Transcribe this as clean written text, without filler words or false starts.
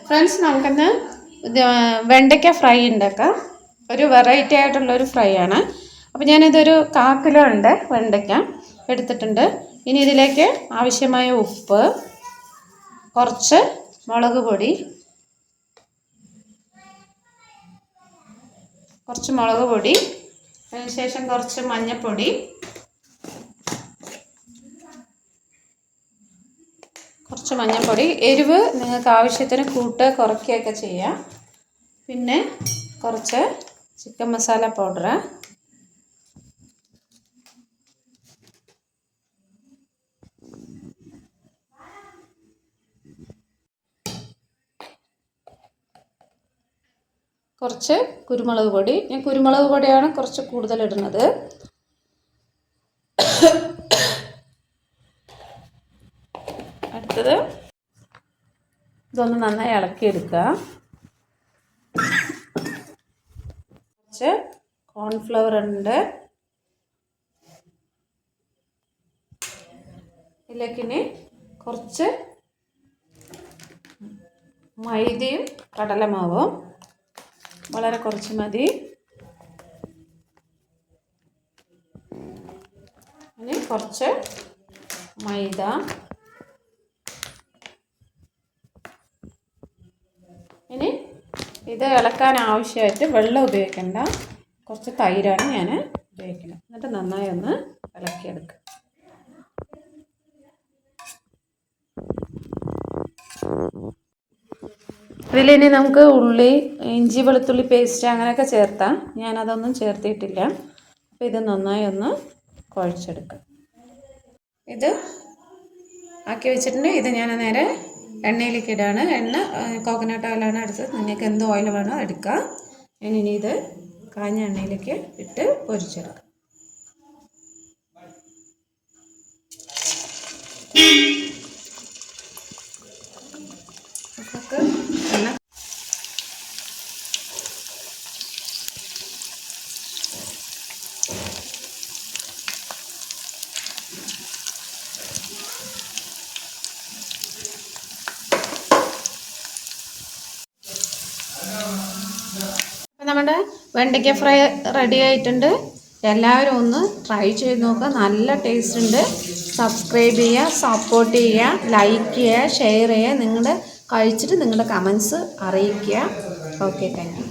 Friends, നമുക്കിന്ന് വെണ്ടയ്ക്ക fry ഉണ്ടാക്കാം. ഒരു വെറൈറ്റി ആയിട്ടുള്ളൊരു ഫ്രൈ ആണ്. അപ്പോൾ ഞാനിതൊരു 1/4 കിലോ ഉണ്ട് വെണ്ടയ്ക്ക എടുത്തിട്ടുണ്ട്. ഇനി ഇതിലേക്ക് ആവശ്യമായ ഉപ്പ്, കുറച്ച് മുളക് പൊടി, അതിനുശേഷം കുറച്ച് മഞ്ഞൾപ്പൊടി, എരിവ് നിങ്ങൾക്ക് ആവശ്യത്തിന് കൂട്ടുക കുറയ്ക്കുകയൊക്കെ ചെയ്യാം. പിന്നെ കുറച്ച് ചിക്കൻ മസാല പൗഡർ, കുറച്ച് കുരുമുളക് പൊടി. ഞാൻ കുരുമുളക് പൊടിയാണ് കുറച്ച് കൂടുതൽ ഇടുന്നത്. അടുത്തത് ഇതൊന്ന് നന്നായി ഇളക്കിയെടുക്കുക. കുറച്ച് കോൺഫ്ലവർ ഉണ്ട്. ഇതിലേക്കിനി കുറച്ച് മൈദയും കടലമാവും, വളരെ കുറച്ച് മതി. ഇനി കുറച്ച് മൈദ, ഇനി ഇത് ഇളക്കാൻ ആവശ്യമായിട്ട് വെള്ളം ഉപയോഗിക്കേണ്ട, കുറച്ച് തൈരാണ് ഞാൻ ഉപയോഗിക്കുന്നത്. എന്നിട്ട് നന്നായി ഒന്ന് ഇളക്കിയെടുക്കുക. ഇതിലിനി നമുക്ക് ഉള്ളി, ഇഞ്ചി, വെളുത്തുള്ളി പേസ്റ്റ് അങ്ങനെയൊക്കെ ചേർത്താം. ഞാനതൊന്നും ചേർത്തിട്ടില്ല. അപ്പോൾ ഇത് നന്നായി ഒന്ന് കുഴച്ചെടുക്കാം. ഇത് ആക്കി വെച്ചിട്ടുണ്ട്. ഇത് ഞാൻ നേരെ എണ്ണയിലേക്ക് ഇടാണ്. എണ്ണ കോക്കനട്ട് ഓയിലാണ് എടുത്തത്. നിങ്ങൾക്ക് എന്ത് ഓയിൽ വേണോ എടുക്കാം. ഇനി ഇത് കാഞ്ഞ എണ്ണയിലേക്ക് ഇട്ട് പൊരിച്ചെടുക്കാം. എണ്ണ നമ്മുടെ വെണ്ടയ്ക്ക ഫ്രൈ റെഡി ആയിട്ടുണ്ട്. എല്ലാവരും ഒന്ന് ട്രൈ ചെയ്ത് നോക്കുക. നല്ല ടേസ്റ്റ് ഉണ്ട്. സബ്സ്ക്രൈബ് ചെയ്യുക, സപ്പോർട്ട് ചെയ്യുക, ലൈക്ക് ചെയ്യുക, ഷെയർ ചെയ്യുക. കഴിച്ചിട്ട് നിങ്ങളുടെ കമൻസ് അറിയിക്കുക. Okay, thank you.